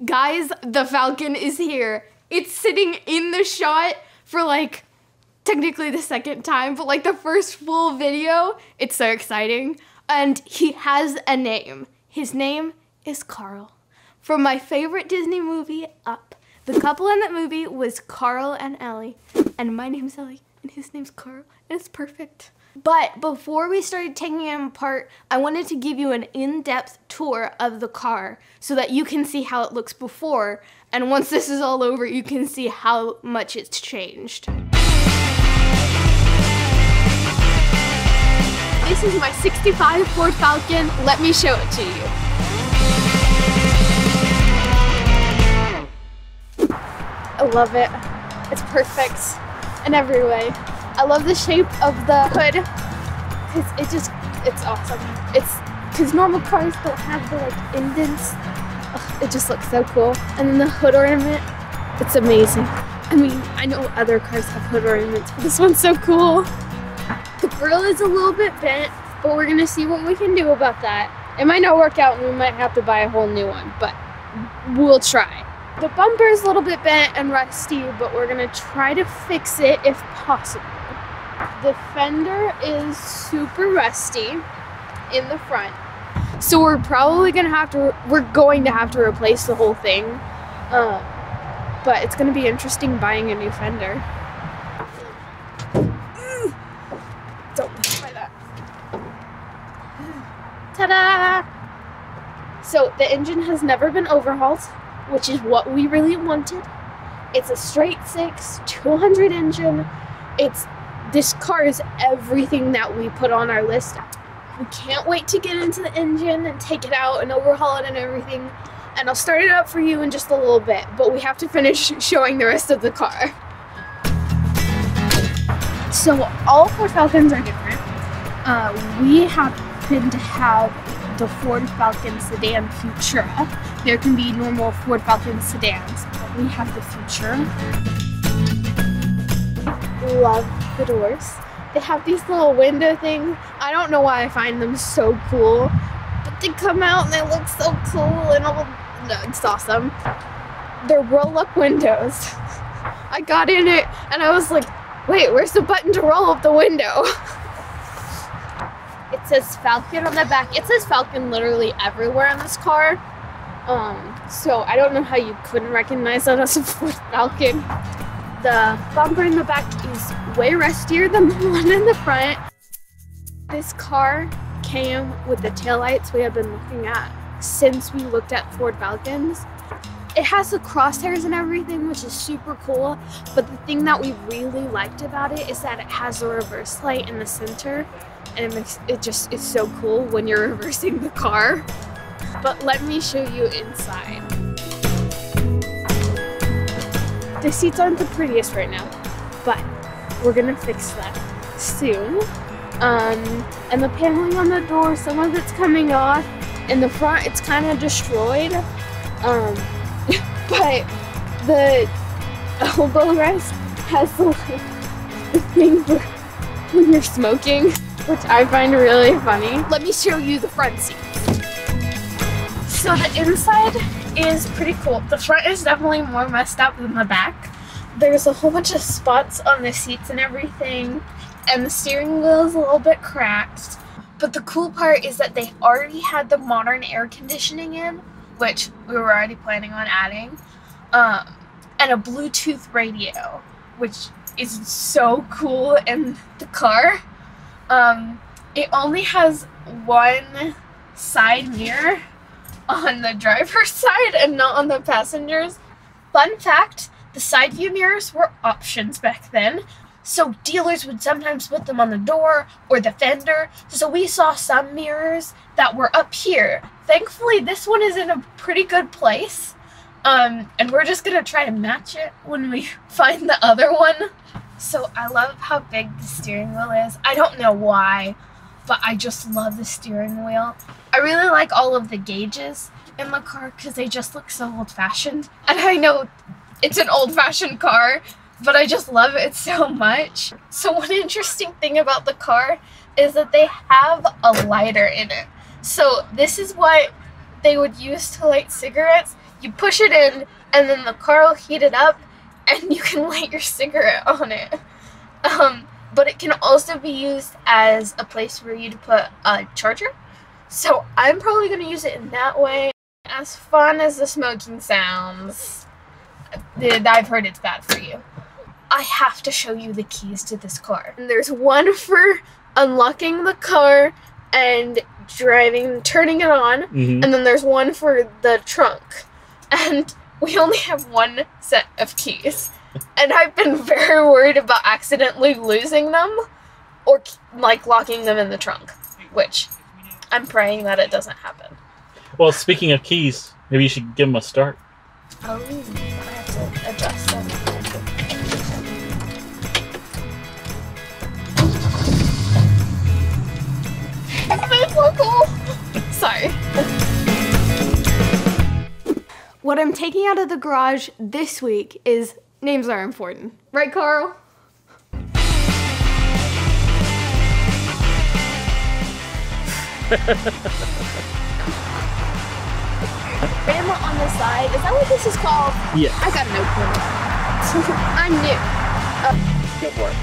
Guys, the Falcon is here. It's sitting in the shot for like technically the second time, but like the first full video. It's so exciting. And he has a name. His name is Carl. From my favorite Disney movie, Up. The couple in that movie was Carl and Ellie. And my name's Ellie, and his name's Carl. And it's perfect. But before we started taking him apart, I wanted to give you an in-depth tour of the car so that you can see how it looks before. And once this is all over, you can see how much it's changed. This is my 65 Ford Falcon. Let me show it to you. I love it. It's perfect in every way. I love the shape of the hood because it's awesome. It's because normal cars don't have the like indents. Ugh, it just looks so cool. And then the hood ornament, it's amazing. I mean, I know other cars have hood ornaments, but this one's so cool. The grill is a little bit bent, but we're gonna see what we can do about that. It might not work out and we might have to buy a whole new one, but we'll try. The bumper is a little bit bent and rusty, but we're gonna try to fix it if possible. The fender is super rusty in the front, so we're probably gonna have to, replace the whole thing. But it's gonna be interesting buying a new fender. Don't try that. Ta-da! So the engine has never been overhauled, which is what we really wanted. It's a straight 6, 200 engine. This car is everything that we put on our list. We can't wait to get into the engine and take it out and overhaul it and everything. And I'll start it up for you in just a little bit, but we have to finish showing the rest of the car. So all Ford Falcons are different. We happen to have the Ford Falcon Sedan Futura. There can be normal Ford Falcon sedans, but we have the Futura. Love the doors. They have these little window things. I don't know why I find them so cool, but they come out and they look so cool and all. No, it's awesome. They're roll-up windows. I got in it and I was like, wait, where's the button to roll up the window? It says Falcon on the back. It says Falcon literally everywhere on this car. So I don't know how you couldn't recognize that as a Ford Falcon. The bumper in the back is way rustier than the one in the front. This car came with the taillights we have been looking at since we looked at Ford Falcons. It has the crosshairs and everything, which is super cool, but the thing that we really liked about it is that it has a reverse light in the center, and it's so cool when you're reversing the car. But let me show you inside. The seats aren't the prettiest right now, but we're gonna fix that soon. And the paneling on the door, some of it's coming off. In the front, it's kind of destroyed. But the elbow rest has the thing for when you're smoking, which I find really funny. Let me show you the front seats. So the inside is pretty cool. The front is definitely more messed up than the back. There's a whole bunch of spots on the seats and everything, and the steering wheel is a little bit cracked. But the cool part is that they already had the modern air conditioning in, which we were already planning on adding, and a Bluetooth radio, which is so cool in the car. It only has one side mirror on the driver's side and not on the passenger's. Fun fact, the side view mirrors were options back then, so dealers would sometimes put them on the door or the fender, so we saw some mirrors that were up here. Thankfully, this one is in a pretty good place, and we're just gonna try to match it when we find the other one. So I love how big the steering wheel is. I don't know why, but I just love the steering wheel. I really like all of the gauges in the car because they just look so old-fashioned. And I know it's an old-fashioned car, but I just love it so much. So one interesting thing about the car is that they have a lighter in it. So this is what they would use to light cigarettes. You push it in, and then the car will heat it up, and you can light your cigarette on it. But it can also be used as a place for you to put a charger. So I'm probably going to use it in that way. As fun as the smoking sounds, I've heard it's bad for you. I have to show you the keys to this car. And there's one for unlocking the car and driving, turning it on, and then there's one for the trunk. And we only have one set of keys. And I've been very worried about accidentally losing them or like locking them in the trunk, which I'm praying that it doesn't happen. Well, speaking of keys, maybe you should give them a start. Oh, I have to adjust them. That's so cool. Sorry. What I'm taking out of the garage this week is names are important. Right, Carl? Grandma on the side. Is that what this is called? Yeah. I got no clue. I'm new. Good work.